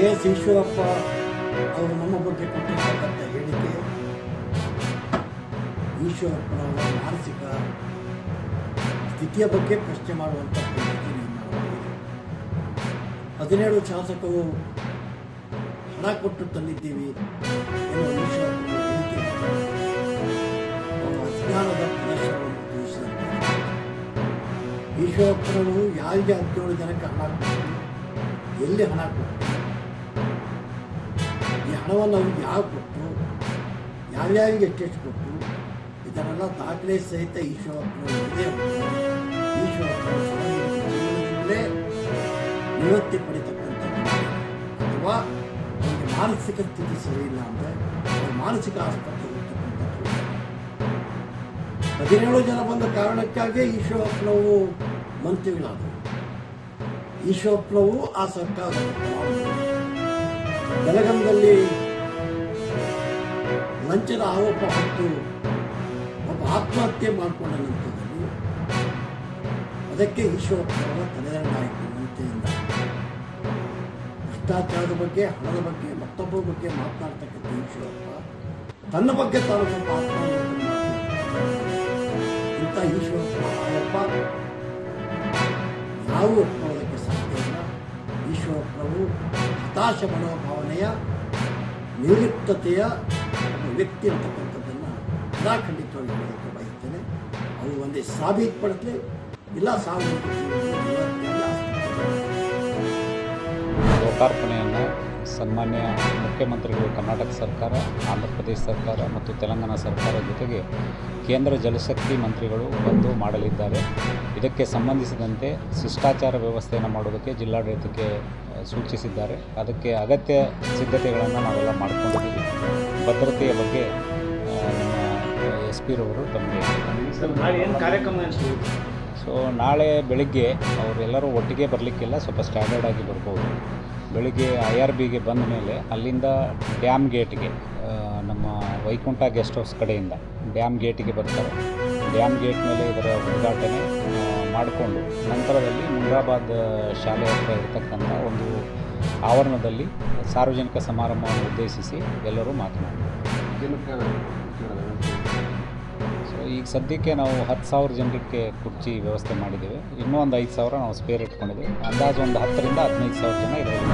S Eshwarappa ಅವರು ನಮ್ಮ ಬಗ್ಗೆ ಕೊಟ್ಟಿರ್ತಕ್ಕಂಥ ಹೇಳಿಕೆ ಈಶ್ವರಪ್ಪನವರ ಮಾನಸಿಕ ಸ್ಥಿತಿಯ ಬಗ್ಗೆ ಪ್ರಶ್ನೆ ಮಾಡುವಂಥ ಪರಿಸ್ಥಿತಿ ನಿರ್ಮಾಣವಾಗಿದೆ. 17 ಶಾಸಕರು ಹಣ ಕೊಟ್ಟು ತಂದಿದ್ದೀವಿ ಎನ್ನುವ ಈಶ್ವರಪ್ಪನ ಹೇಳಿಕೆ ಅವರ ಅಜ್ಞಾನದ ಪ್ರದರ್ಶನವನ್ನು ತೋರಿಸಿದಂತೆ. ಈಶ್ವರಪ್ಪನವರು ಯಾರಿಗೆ 17 ಜನಕ್ಕೆ ಹಣ ಕೊಟ್ಟರು, ಎಲ್ಲಿ ಹಣ ಕೊಟ್ಟರು, ಈ ಹಣವನ್ನು ಅವ್ರಿಗೆ ಯಾರು ಕೊಟ್ಟರು, ಯಾರ್ಯಾರಿಗೆ ಎಷ್ಟೆಷ್ಟು ಕೊಟ್ಟರು, ಇದನ್ನೆಲ್ಲ ದಾಖಲೆ ಸಹಿತ ಈಶ್ವರಪ್ಪನವರಿಗೆ ಈಶ್ವರಪ್ಪನ ಸಾರ್ವಜನಿಕ ಜೀವನದಿಂದಲೇ ನಿವೃತ್ತಿ ಪಡಿತಕ್ಕಂಥದ್ದು ಅಥವಾ ಅವರಿಗೆ ಮಾನಸಿಕ ಸ್ಥಿತಿ ಸರಿ ಇಲ್ಲ ಅಂದರೆ ಅವರು ಮಾನಸಿಕ ಆಸ್ಪತ್ರೆ ಹೋಗ್ತಕ್ಕಂಥದ್ದು. 17 ಜನ ಬಂದ ಕಾರಣಕ್ಕಾಗಿ ಈಶ್ವರಪ್ಪನವರು ಮಂತ್ರಿಗಳಾದರು. ಈಶ್ವರಪ್ಪನವರು ಆ ಸರ್ಕಾರದ ಬೆಳಗಾಂದಲ್ಲಿ ಲಂಚದ ಆರೋಪ ಹೊತ್ತು ಒಬ್ಬ ಆತ್ಮಹತ್ಯೆ ಮಾಡಿಕೊಂಡ ನಂತರದಲ್ಲಿ ಅದಕ್ಕೆ ಈಶ್ವರಪ್ಪನವರ ತಲೆದಂಡಾಯಿತು ಮಂತ್ರಿಯಿಂದ. ಭ್ರಷ್ಟಾಚಾರದ ಬಗ್ಗೆ, ಹಣದ ಬಗ್ಗೆ, ಮತ್ತೊಬ್ಬರ ಬಗ್ಗೆ ಮಾತನಾಡ್ತಕ್ಕಂಥ ಈಶ್ವರಪ್ಪ ತನ್ನ ಬಗ್ಗೆ ತಾನು ಸ್ವಲ್ಪ ಆತ್ಮಹತ್ಯೆ ಇಂಥ ಈಶ್ವರಪ್ಪ ಆರೋಪ ನಾವು ಒಪ್ಕೊಳ್ಳೋದಕ್ಕೆ ಸಾಧ್ಯ ಇಲ್ಲ. ಈಶ್ವರಪ್ಪನವರು ಹತಾಶ ಮನೋಭಾವನೆಯ ನಿರ್ಲಿಪ್ತತೆಯ ಒಬ್ಬ ವ್ಯಕ್ತಿ ಅಂತಕ್ಕಂಥದ್ದನ್ನು ಖಂಡಿತವಾಗಿ ಹೇಳೋದಕ್ಕೆ ಬಯಸ್ತೇನೆ. ಅವರು ಒಂದೇ ಸಾಬೀತುಪಡಿಸಲಿ, ಇಲ್ಲ ಸಾರ್ವಜನಿಕ ಲೋಕಾರ್ಪಣೆಯನ್ನು ಸನ್ಮಾನ್ಯ ಮುಖ್ಯಮಂತ್ರಿಗಳು ಕರ್ನಾಟಕ ಸರ್ಕಾರ, ಆಂಧ್ರ ಪ್ರದೇಶ ಸರ್ಕಾರ ಮತ್ತು ತೆಲಂಗಾಣ ಸರ್ಕಾರ ಜೊತೆಗೆ ಕೇಂದ್ರ ಜಲಶಕ್ತಿ ಮಂತ್ರಿಗಳು ಬಂದು ಮಾಡಲಿದ್ದಾರೆ. ಇದಕ್ಕೆ ಸಂಬಂಧಿಸಿದಂತೆ ಶಿಷ್ಟಾಚಾರ ವ್ಯವಸ್ಥೆಯನ್ನು ಮಾಡೋದಕ್ಕೆ ಜಿಲ್ಲಾಡಳಿತಕ್ಕೆ ಸೂಚಿಸಿದ್ದಾರೆ. ಅದಕ್ಕೆ ಅಗತ್ಯ ಸಿದ್ಧತೆಗಳನ್ನು ನಾವೆಲ್ಲ ಮಾಡಿಕೊಂಡಿದ್ದೀವಿ. ಭದ್ರತೆಯ ಬಗ್ಗೆ ನಮ್ಮ ಎಸ್ ಪಿರವರು ತಮಗೆ ಸೊ ನಾಳೆ ಬೆಳಿಗ್ಗೆ ಅವರೆಲ್ಲರೂ ಒಟ್ಟಿಗೆ ಬರಲಿಕ್ಕಿಲ್ಲ, ಸ್ವಲ್ಪ ಸ್ಟ್ಯಾಂಡರ್ಡ್ ಆಗಿ ಬರ್ಬೋದು. ಬೆಳಿಗ್ಗೆ IRBಗೆ ಬಂದ ಮೇಲೆ ಅಲ್ಲಿಂದ ಡ್ಯಾಮ್ ಗೇಟ್ಗೆ ನಮ್ಮ ವೈಕುಂಠ ಗೆಸ್ಟ್ ಹೌಸ್ ಕಡೆಯಿಂದ ಡ್ಯಾಮ್ ಗೇಟಿಗೆ ಬರ್ತಾರೆ. ಡ್ಯಾಮ್ ಗೇಟ್ ಮೇಲೆ ಇದರ ಉದ್ಘಾಟನೆ ಮಾಡಿಕೊಂಡು ನಂತರದಲ್ಲಿ ಮುಂಡ್ರಾಬಾದ್ ಶಾಲೆ ಹತ್ರ ಇರತಕ್ಕಂಥ ಒಂದು ಆವರಣದಲ್ಲಿ ಸಾರ್ವಜನಿಕ ಸಮಾರಂಭವನ್ನು ಉದ್ದೇಶಿಸಿ ಎಲ್ಲರೂ ಮಾತನಾಡ್ತಾರೆ. ಸೊ ಈಗ ಸದ್ಯಕ್ಕೆ ನಾವು 10,000 ಜನರಿಗೆ ಕುರ್ಚಿ ವ್ಯವಸ್ಥೆ ಮಾಡಿದ್ದೇವೆ. ಇನ್ನೂ ಒಂದು 5,000 ನಾವು ಸ್ಪೇರ್ ಇಟ್ಕೊಂಡಿದ್ದೇವೆ. ಅಂದಾಜು ಒಂದು 10,000 ರಿಂದ 15,000 ಜನ ಇದರಲ್ಲಿ